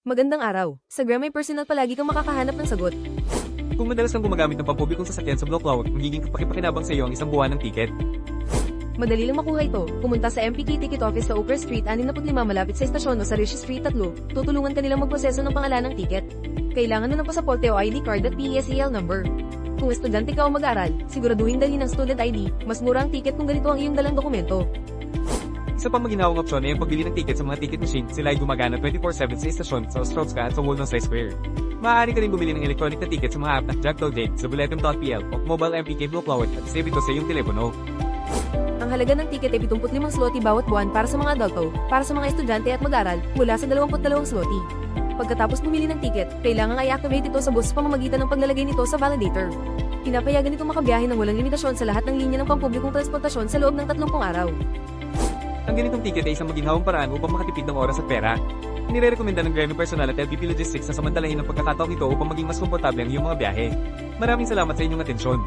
Magandang araw. Sa Grammy Personal palagi kang makakahanap ng sagot. Kung madalas kang gumagamit ng pampublikong sasakyan sa Bloklaw, magiging kapakipakinabang sa iyo ang isang buwan ng tiket. Madali lang makuha ito. Pumunta sa MPK Ticket Office sa Oaker Street 65 malapit sa estasyon o sa Rishi Street 3. Tutulungan ka nilang magproseso ng pangalan ng tiket. Kailangan na ng pasaporte o ID card at PESEL number. Kung estudyante ka o mag-aaral, siguraduhin dalhin ang student ID. Mas mura ang tiket kung ganito ang iyong dalang dokumento. Isa pang maginhawang opsyon ay ang pagbili ng tiket sa mga ticket machine. Sila ay gumagana 24/7 sa istasyon, sa Ostrowska at sa Wolnosay Square. Maaari ka rin bumili ng electronic na ticket sa mga app na Jack.Jade, sa Bulletin.pl o Mobile MPK Bloklaw at save ito sa iyong telepono. Ang halaga ng tiket ay 75 zloty bawat buwan para sa mga adulto, para sa mga estudyante at mag-aaral, mula sa 22 zloty. Pagkatapos bumili ng tiket, kailangang i-activate ito sa bus sa pamamagitan ng paglalagay nito sa validator. Pinapayagan itong makabiyahe ng walang limitasyon sa lahat ng linya ng pampublikong transportasyon sa loob ng 30 araw. Ang ganitong tiket ay isang maginhawang paraan upang makatipid ng oras at pera. Nirerekomenda ng Grammy Personal at LPP Logistics na samantalahin ang pagkakataong ito upang maging mas komportable ang iyong mga biyahe. Maraming salamat sa inyong atensyon.